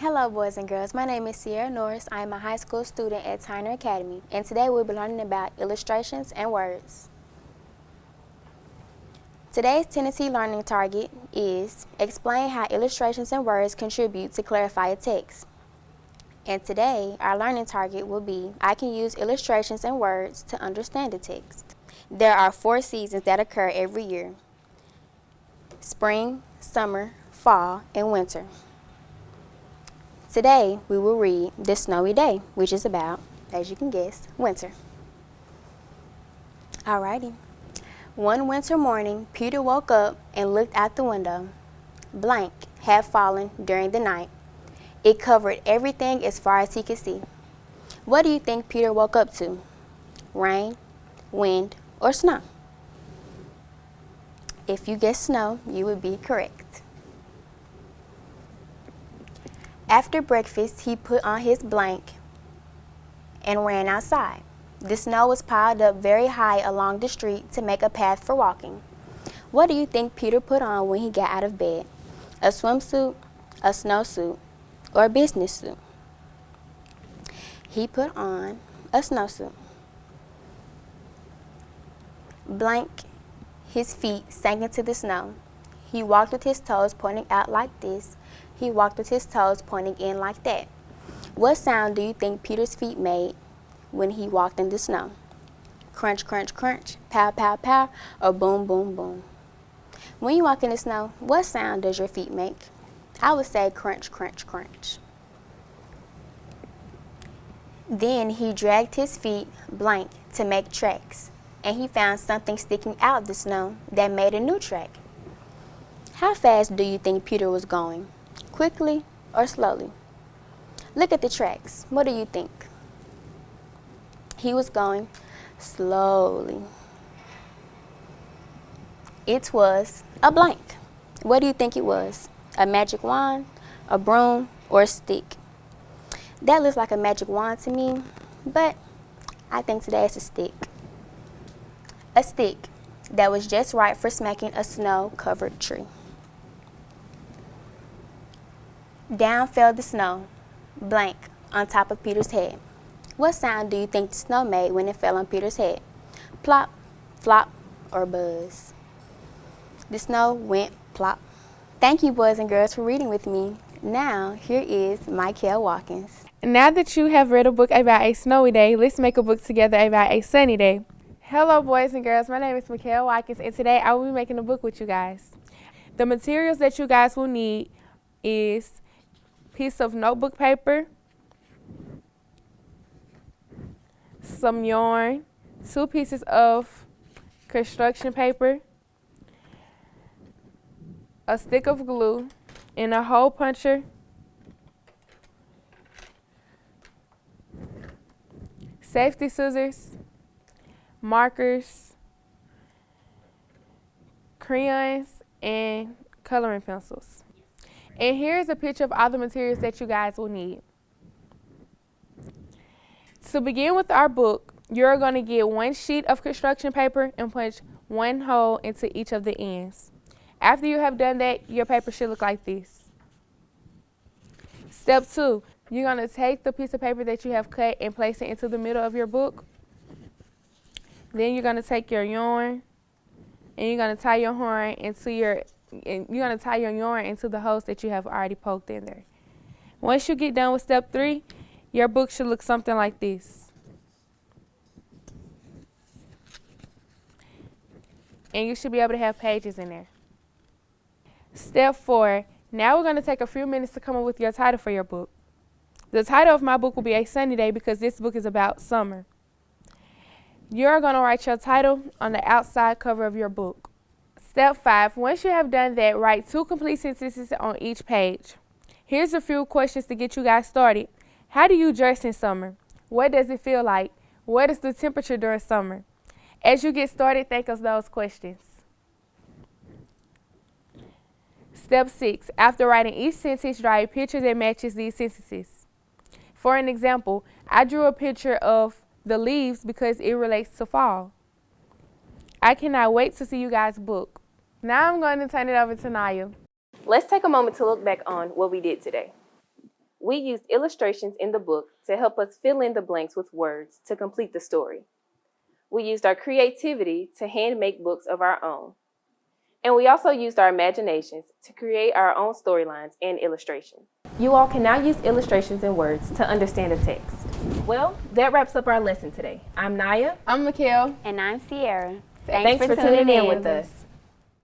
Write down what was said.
Hello boys and girls, my name is Sierra Norris. I am a high school student at Tyner Academy, and today we'll be learning about illustrations and words. Today's tendency learning target is explain how illustrations and words contribute to clarify a text. And today, our learning target will be I can use illustrations and words to understand the text. There are 4 seasons that occur every year: spring, summer, fall, and winter. Today, we will read The Snowy Day, which is about, as you can guess, winter. Alrighty. One winter morning, Peter woke up and looked out the window. Blank had fallen during the night. It covered everything as far as he could see. What do you think Peter woke up to? Rain, wind, or snow? If you guessed snow, you would be correct. After breakfast, he put on his blank and ran outside. The snow was piled up very high along the street to make a path for walking. What do you think Peter put on when he got out of bed? A swimsuit, a snowsuit, or a business suit? He put on a snowsuit. Blank, his feet sank into the snow. He walked with his toes pointing out like this. He walked with his toes pointing in like that. What sound do you think Peter's feet made when he walked in the snow? Crunch, crunch, crunch, pow, pow, pow, or boom, boom, boom? When you walk in the snow, what sound does your feet make? I would say crunch, crunch, crunch. Then he dragged his feet blank to make tracks, and he found something sticking out the snow that made a new track. How fast do you think Peter was going? Quickly or slowly? Look at the tracks. What do you think? He was going slowly. It was a blank. What do you think it was? A magic wand, a broom, or a stick? That looks like a magic wand to me, but I think today it's a stick. A stick that was just right for smacking a snow-covered tree. Down fell the snow, blank, on top of Peter's head. What sound do you think the snow made when it fell on Peter's head? Plop, flop, or buzz? The snow went plop. Thank you, boys and girls, for reading with me. Now, here is Michael Watkins. Now that you have read a book about a snowy day, let's make a book together about a sunny day. Hello, boys and girls. My name is Michael Watkins, and today I will be making a book with you guys. The materials that you guys will need is piece of notebook paper, some yarn, 2 pieces of construction paper, a stick of glue, and a hole puncher, safety scissors, markers, crayons, and coloring pencils. And here's a picture of all the materials that you guys will need. To begin with our book, you're going to get 1 sheet of construction paper and punch 1 hole into each of the ends. After you have done that, your paper should look like this. Step 2, you're going to take the piece of paper that you have cut and place it into the middle of your book. Then you're going to take your yarn and you're going to tie your yarn into the holes that you have already poked in there. Once you get done with step 3, your book should look something like this. And you should be able to have pages in there. Step 4, now we're going to take a few minutes to come up with your title for your book. The title of my book will be A Sunny Day because this book is about summer. You're going to write your title on the outside cover of your book. Step 5, once you have done that, write 2 complete sentences on each page. Here's a few questions to get you guys started. How do you dress in summer? What does it feel like? What is the temperature during summer? As you get started, think of those questions. Step 6, after writing each sentence, draw a picture that matches these sentences. For an example, I drew a picture of the leaves because it relates to fall. I cannot wait to see you guys' book. Now I'm going to turn it over to Naya. Let's take a moment to look back on what we did today. we used illustrations in the book to help us fill in the blanks with words to complete the story. We used our creativity to hand make books of our own. And we also used our imaginations to create our own storylines and illustrations. You all can now use illustrations and words to understand a text. Well, that wraps up our lesson today. I'm Naya. I'm Mikhail. And I'm Sierra. Thanks for tuning in with us.